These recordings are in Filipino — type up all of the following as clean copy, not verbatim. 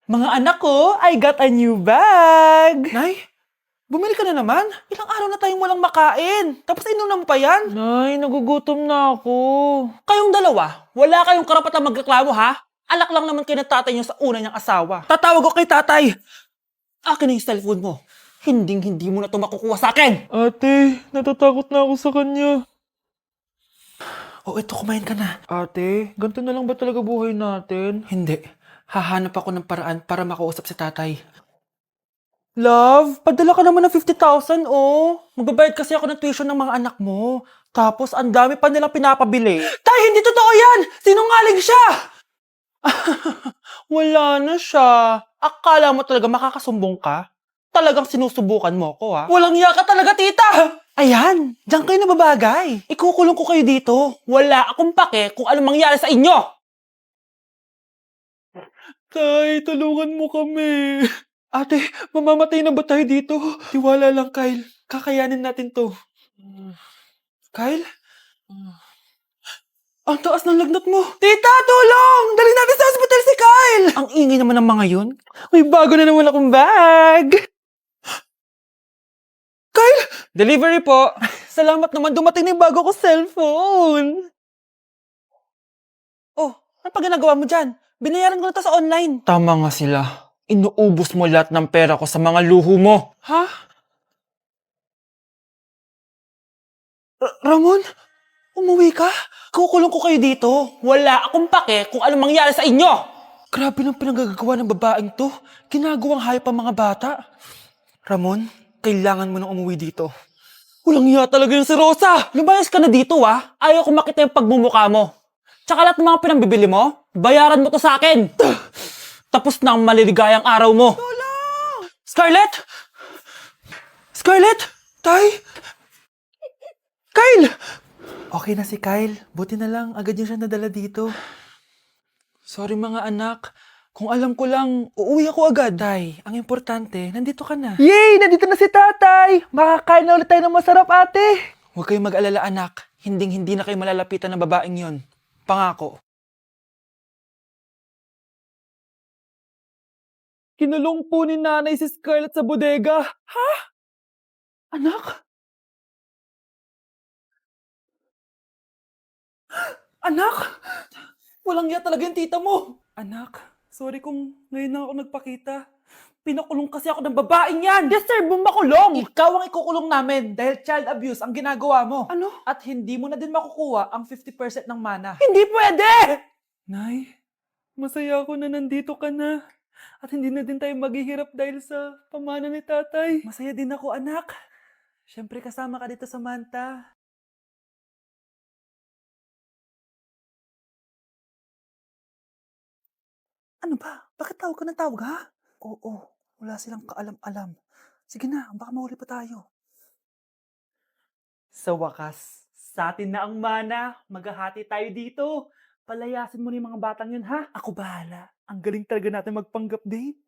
Mga anak ko, I got a new bag! Nay, bumili ka na naman? Ilang araw na tayong walang makain. Tapos inunan mo pa yan? Nay, nagugutom na ako. Kayong dalawa, wala kayong karapatang magreklamo ha? Alak lang naman kayo ng tatay niyo sa una niyang asawa. Tatawag ko kay tatay. Akin na yung cellphone mo. Hindi mo na ito makukuha sa akin. Ate, natatakot na ako sa kanya. O eto, kumain ka na. Ate, ganito na lang ba talaga buhay natin? Hindi. Hahanap ako ng paraan para makausap si tatay. Love, padala ka naman ng 50,000, oh. Magbabayad kasi ako ng tuition ng mga anak mo. Tapos, ang dami pa nilang pinapabili. Tay, hindi totoo yan! Sinungaling siya! Wala na siya. Akala mo talaga makakasumbong ka? Talagang sinusubukan mo ko, ha? Walang iya ka talaga, tita! Ayan, diyan kayo nababagay. Ikukulong ko kayo dito. Wala akong pake kung anong mangyari sa inyo. Tay, tulungan mo kami. Ate, mamamatay na ba tayo dito? Tiwala lang, Kyle. Kakayanin natin to. Kyle? Ang taas ng lagnat mo. Tita, tulong! Dali natin sa hospital si Kyle! Ang ingay naman ng mga yun. May bago na naman akong bag. Kyle! Delivery po. Salamat naman, dumating na yung bago ko cellphone. Oh, ano pa ginagawa mo dyan? Binayaran ko na to sa online. Tama nga sila. Inuubos mo lahat ng pera ko sa mga luho mo. Ha? Ramon? Umuwi ka? Kukulong ko kayo dito. Wala akong pake kung anong mangyari sa inyo. Grabe ng pinagagawa ng babaeng to. Ginagawang hayop ang mga bata. Ramon, kailangan mo nang umuwi dito. Walang iya talaga yung si Rosa. Lumayas ka na dito, ah. Ayaw ko makita yung pagmumukha mo. Tsaka lahat ng mga pinambibili mo, bayaran mo to sa akin. Tapos na ang maliligayang araw mo. Scarlett! Scarlett! Tay! Kyle! Okay na si Kyle. Buti na lang, agad niya siya nadala dito. Sorry mga anak. Kung alam ko lang, uuwi ako agad. Tay, ang importante, nandito ka na. Yay! Nandito na si tatay! Makakain na ulit tayo ng masarap, ate! Huwag kayong mag-alala anak. Hindi na kayo malalapitan ng babaeng yon. Pangako. Kinulong po ni nanay si Scarlett sa bodega. Ha? Anak? Anak? Walang iya talaga yung tita mo. Anak, sorry kung ngayon na ako nagpakita. Pinakulong kasi ako ng babaeng yan. Deserve mo makulong. Ikaw ang ikukulong namin dahil child abuse ang ginagawa mo. Ano? At hindi mo na din makukuha ang 50% ng mana. Hindi pwede! Nay, masaya ako na nandito ka na. At hindi na din tayo maghihirap dahil sa pamana ni tatay. Masaya din ako, anak. Siyempre kasama ka dito sa Manta. Ano ba? Bakit tawag ka ng tawag, ha? Oo, wala silang kaalam-alam. Sige na, baka mahuli pa tayo. Sa wakas, sa atin na ang mana. Maghahati tayo dito. Palayasin mo na yung mga batang yun, ha? Ako bahala. Ang galing talaga natin magpanggap date.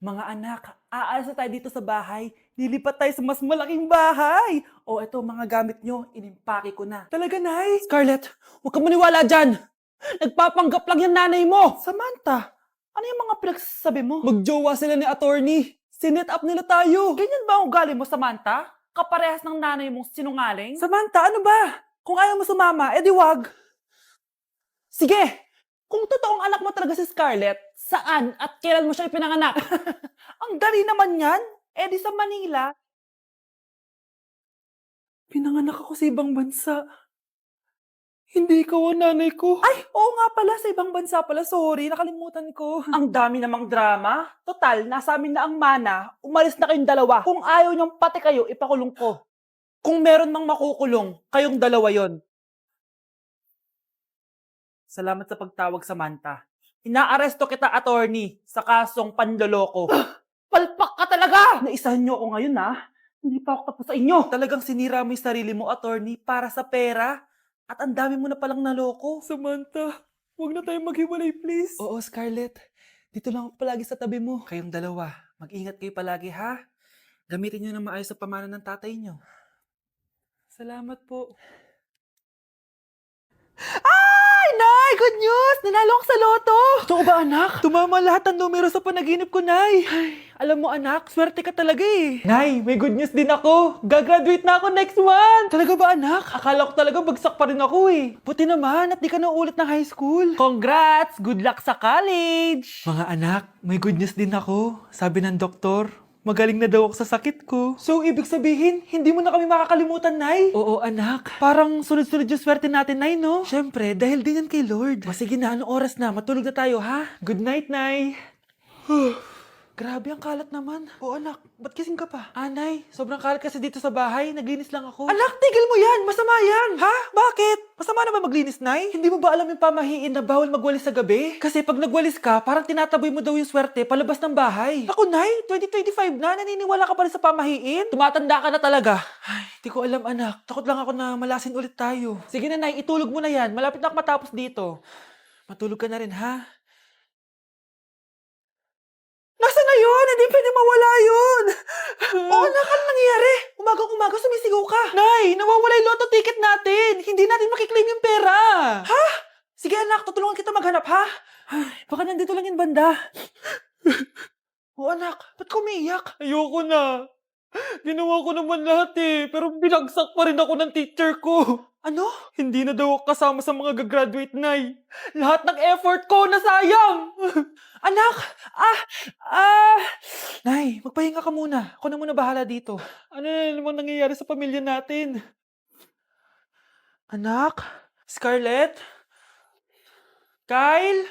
Mga anak, aalis na tayo dito sa bahay. Lilipat tayo sa mas malaking bahay. O eto, mga gamit nyo, inimpake ko na. Talaga, Nay? Scarlett, huwag ka maniwala dyan. Nagpapanggap lang yung nanay mo. Samantha, ano yung mga pinagsasabi mo? Magjowa sila ni attorney. Sinet up nila tayo. Ganyan ba ang ugali mo, Samantha? Kaparehas ng nanay mong sinungaling? Samantha, ano ba? Kung ayaw mo sumama, edi wag. Sige, kung totoong anak mo talaga si Scarlett, saan at kailan mo siya ipinanganak? Ang dali naman yan. Edi sa Manila. Pinanganak ako sa ibang bansa. Hindi ikaw ang nanay ko. Ay, oo nga pala, sa ibang bansa pala. Sorry, nakalimutan ko. Ang dami namang drama. Total, nasa amin na ang mana. Umalis na kayong dalawa. Kung ayaw niyong pati kayo, ipakulong ko. Kung meron mang makukulong, kayong dalawa yon. Salamat sa pagtawag, Samantha. Inaaresto kita, attorney, sa kasong panloloko. Palpak ka talaga! Naisahan niyo ako ngayon, ha? Hindi pa ako tapos sa inyo. Talagang sinira mo yung sarili mo, attorney, para sa pera. At ang dami mo na palang naloko. Samantha, huwag na tayo maghiwalay, please. Oo, Scarlett. Dito lang ako palagi sa tabi mo. Kayong dalawa, mag-ingat kayo palagi, ha? Gamitin niyo na maayos sa pamana ng tatay niyo. Salamat po. Nay! Good news! Nanalo ako sa loto! Totoo ba, anak? Tumama lahat ng numero sa panaginip ko, Nay. Ay, alam mo, anak, swerte ka talaga eh. Nay, may good news din ako. Gagraduate na ako next month! Talaga ba, anak? Akala ko talaga bagsak pa rin ako eh. Buti naman at di ka na ulit ng high school. Congrats! Good luck sa college! Mga anak, may good news din ako. Sabi ng doktor, magaling na daw ako sa sakit ko. So, ibig sabihin, hindi mo na kami makakalimutan, Nay? Oo, anak. Parang sunod-sunod yung swerte natin, Nay, no? Siyempre, dahil din yan kay Lord. Sige na, anong oras na? Matulog na tayo, ha? Good night, Nay. Grabe, ang kalat naman. Oo, anak. Ba't kising ka pa? Nay, sobrang kalat kasi dito sa bahay. Naglinis lang ako. Anak, tigil mo yan! Masama yan! Ha? Bakit? Masama na ba maglinis, Nay? Hindi mo ba alam yung pamahiin na bawal magwalis sa gabi? Kasi pag nagwalis ka, parang tinataboy mo daw yung swerte palabas ng bahay. Ako, Nay, 2025 na. Naniniwala ka pa rin sa pamahiin? Tumatanda ka na talaga. Ay, di ko alam, anak. Takot lang ako na malasin ulit tayo. Sige na, Nay. Itulog mo na yan. Malapit na ako matapos dito. Matulog ka na rin, ha? Nasaan na yun? Hindi pwede mawala yun. Oo, anak, ano nangyayari? Umagang-umaga sumisigaw ka. Nay, nawawala yung lotto ticket natin. Hindi natin makiklaim yung pera. Ha? Sige anak, tutulungan kita maghanap, ha? Ay, baka nandito lang yung banda. Oo anak, ba't ka umiiyak? Ayoko na. Ginawa ko naman lahat eh, pero binagsak pa rin ako ng teacher ko. Ano? Hindi na daw ako kasama sa mga gagraduate, Nay. Lahat ng effort ko nasayang! Anak! Nay, magpahinga ka muna. Ako na muna bahala dito. Ano na naman nangyayari sa pamilya natin? Anak? Scarlett? Kyle?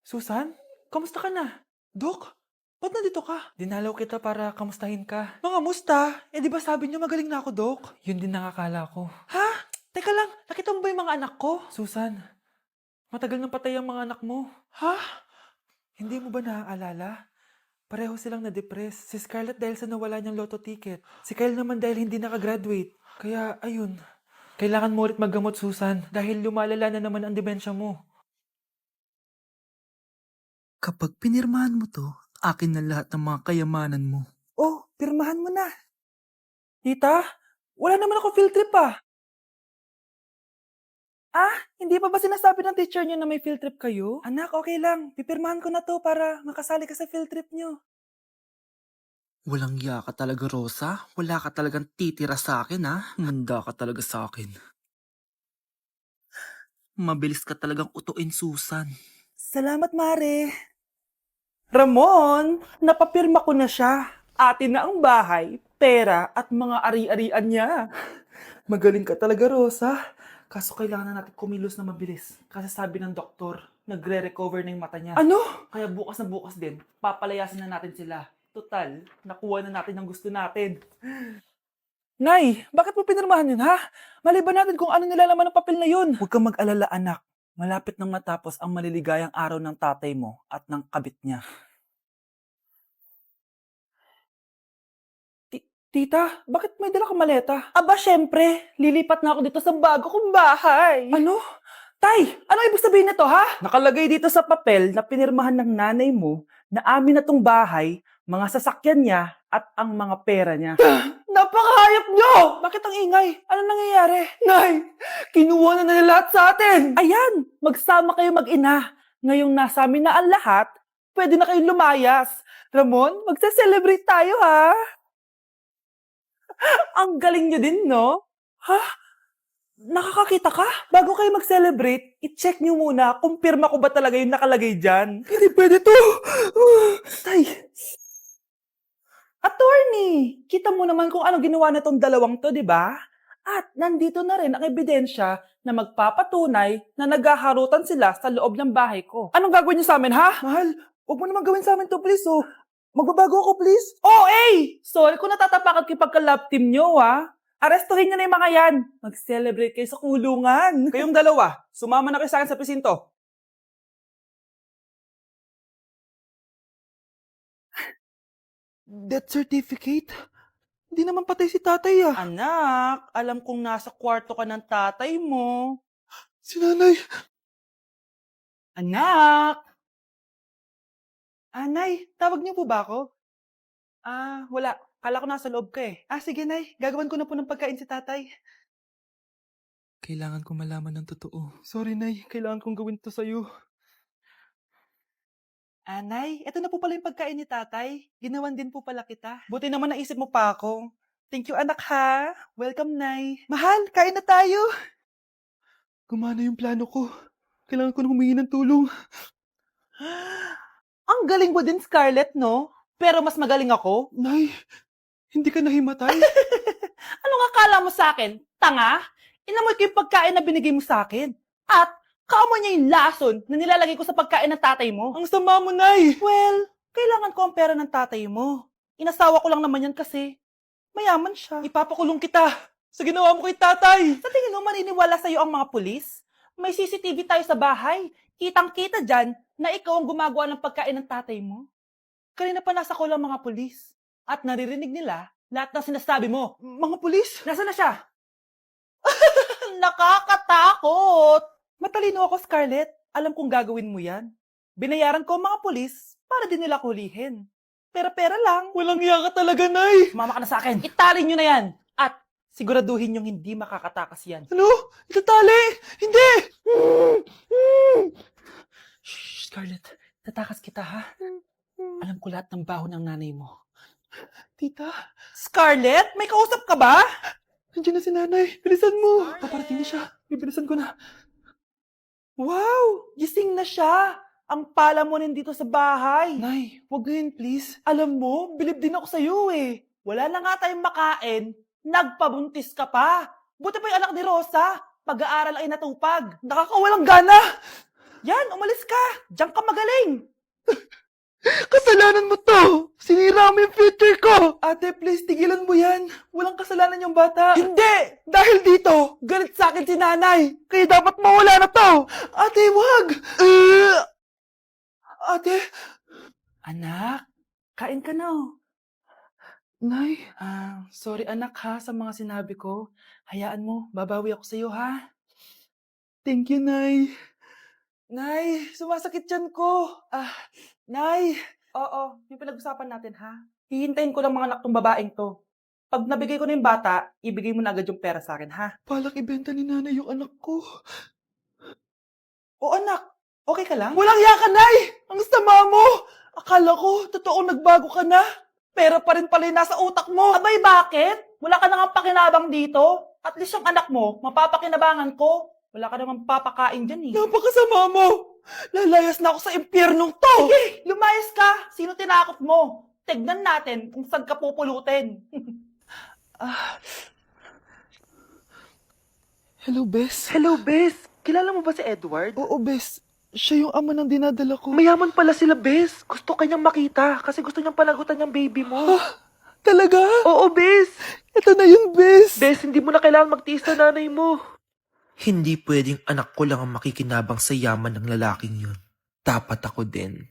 Susan? Kamusta ka na? Dok? Ba't nandito ka? Dinalaw kita para kamustahin ka. Mga musta? Eh di ba sabi niyo magaling na ako, Dok? Yun din nakakala ko. Ha? Teka lang, nakita mo ba yung mga anak ko? Susan, matagal nang patay ang mga anak mo. Ha? Hindi mo ba naaalala? Pareho silang na-depress. Si Scarlett dahil sa nawala niyang lotto ticket. Si Kyle naman dahil hindi nakagraduate. Kaya, ayun. Kailangan mo ulit maggamot, Susan, dahil lumalala na naman ang demensya mo. Kapag pinirmahan mo to, akin na lahat ng mga kayamanan mo. Oh, pirmahan mo na. Tita, wala naman ako field trip ah. Hindi pa ba sinasabi ng teacher niyo na may field trip kayo? Anak, okay lang. Pipirmahan ko na to para makasali ka sa field trip niyo. Walang ya ka talaga, Rosa. Wala ka talagang titira sa akin, ha? Manda ka talaga sa akin. Mabilis ka talagang utuin, Susan. Salamat, Mare. Ramon, napapirma ko na siya. Atin na ang bahay, pera at mga ari-arian niya. Magaling ka talaga, Rosa. Kaso kailangan na natin kumilos na mabilis. Kasi sabi ng doktor, nagre-recover na yung mata niya. Ano? Kaya bukas na bukas din, papalayasin na natin sila. Total, nakuha na natin ang gusto natin. Nay, bakit mo pinirmahan yun, ha? Maliban natin kung ano nilalaman ng papel na yun. Huwag kang mag-alala, anak. Malapit nang matapos ang maliligayang araw ng tatay mo at ng kabit niya. Tita, bakit may dala kang maleta? Aba, syempre. Lilipat na ako dito sa bago kong bahay. Ano? Tay, ano ibig sabihin nito, ha? Nakalagay dito sa papel na pinirmahan ng nanay mo na amin na tong bahay, mga sasakyan niya at ang mga pera niya. Napakahayop nyo! Bakit ang ingay? Ano nangyayari? Nay, kinuha na nila lahat sa atin! Ayan, magsama kayo mag-ina. Ngayong nasa amin na ang lahat, pwede na kayong lumayas. Ramon, magse-celebrate tayo, ha? Ang galing nyo din, no? Ha? Nakakakita ka? Bago kayo mag-celebrate, i-check nyo muna kung pirma ko ba talaga yung nakalagay dyan. Hindi pwede to! Tay! Attorney! Kita mo naman kung ano ginawa na tong dalawang to, di ba? At nandito na rin ang ebidensya na magpapatunay na naghaharutan sila sa loob ng bahay ko. Anong gagawin niyo sa amin, ha? Mahal, huwag mo naman gawin sa amin to, please, oh. Magbabago ako, please. Oh, sorry kung natatapakan kayo pagka-love team nyo, ha? Arestuhin nyo na yung mga yan. Mag-celebrate kayo sa kulungan. Kayong dalawa, sumama na kayo sa akin sa presinto. Death certificate? Hindi naman patay si tatay, ah. Anak, alam kong nasa kwarto ka ng tatay mo. Si nanay. Anak! Nay, tawag niyo po ba ako? Wala. Kala ko nasa loob ka eh. Sige, Nay. Gagawin ko na po ng pagkain si tatay. Kailangan ko malaman ng totoo. Sorry, Nay. Kailangan kong gawin to sa'yo. Nay, eto na po pala yung pagkain ni tatay. Ginawan din po pala kita. Buti naman naisip mo pa ako. Thank you, anak, ha? Welcome, Nay. Mahal, kain na tayo. Gumana yung plano ko. Kailangan ko na humingi ng tulong. Ang galing mo din, Scarlett, no? Pero mas magaling ako. Nay, hindi ka nahimatay? Anong akala mo sa akin? Tanga? Inamoy ko yung pagkain na binigay mo sa akin. At kaamoy niya yung lason na nilalagay ko sa pagkain ng tatay mo. Ang sama mo, Nay! Well, kailangan ko ang pera ng tatay mo. Inasawa ko lang naman yan kasi mayaman siya. Ipapakulong kita sa ginawa mo kay tatay! Sa tingin mo maniniwala sa'yo ang mga pulis? May CCTV tayo sa bahay. Kitang-kita dyan na ikaw ang gumagawa ng pagkain ng tatay mo. Kanina pa nasa kulang mga pulis. At naririnig nila lahat ng sinasabi mo. Mga pulis! Nasaan na siya? Nakakatakot! Matalino ako, Scarlett. Alam kong gagawin mo yan. Binayaran ko ang mga pulis para din nila kulihin. Pera-pera lang. Walang iya ka talaga, Nay! Mama ka na sa akin. Itali nyo na yan. At siguraduhin yung hindi makakatakas yan. Ano? Itatali! Hindi! Shh, Scarlett. Tatakas kita, ha? Alam ko lahat ng baho ng nanay mo. Tita, Scarlett, may kausap ka ba? nandiyan na si nanay. Bilisan mo! Paparating na siya. Bibilisan ko na. Wow! Gising na siya. Ang pala mo nandito sa bahay. Nay, wag ngayon, please. Alam mo, bilib din ako sa'yo eh. Wala na nga tayong makain, nagpabuntis ka pa. Buti pa yung anak ni Rosa, pag-aaral ay natupag. Nakakawalang gana! Yan, umalis ka. Diyan ka magaling. Kasalanan mo to! Sinira mo yung future ko! Ate, please, tigilan mo yan. Walang kasalanan yung bata. Hindi! Dahil dito, galit sa akin si nanay. Kaya dapat mawala na to. Ate, wag! Ate, Anak, kain ka na oh. Nay, Sorry anak ha sa mga sinabi ko. Hayaan mo, babawi ako sa'yo ha. thank you, Nay. Nay, sumasakit yan ko. Nay. Oo, yung pinag-usapan natin ha. Hihintayin ko lang mga anak tong babaeng to. Pag nabigay ko na yung bata, ibigay mo na agad yung pera sa akin ha. Balak ibenta ni nanay yung anak ko. O anak, okay ka lang? Walang iya ka, Nay! Ang sama mo! Akala ko, totoo nagbago ka na. Pera pa rin pala yung nasa utak mo. Abay, bakit? Wala ka nang pakinabang dito. At least yung anak mo, mapapakinabangan ko. Wala ka namang papakain dyan eh. Napakasama mo! Lalayas na ako sa impyernong to! Sige, lumayas ka. Sino tinakot mo? Tignan natin kung saan ka pupulutin. Hello, Bes. Hello, Bes. Kilala mo ba si Edward? Oo, Bes. Siya yung ama ng dinadala ko. Mayaman pala sila, Bes. Gusto kanyang makita kasi gusto niyang panagutan yung baby mo. Talaga? Oo, Bes. Ito na yun, Bes. Bes, hindi mo na kailangan magtiis na nanay mo. Hindi pwedeng anak ko lang ang makikinabang sa yaman ng lalaking yun. Dapat ako din.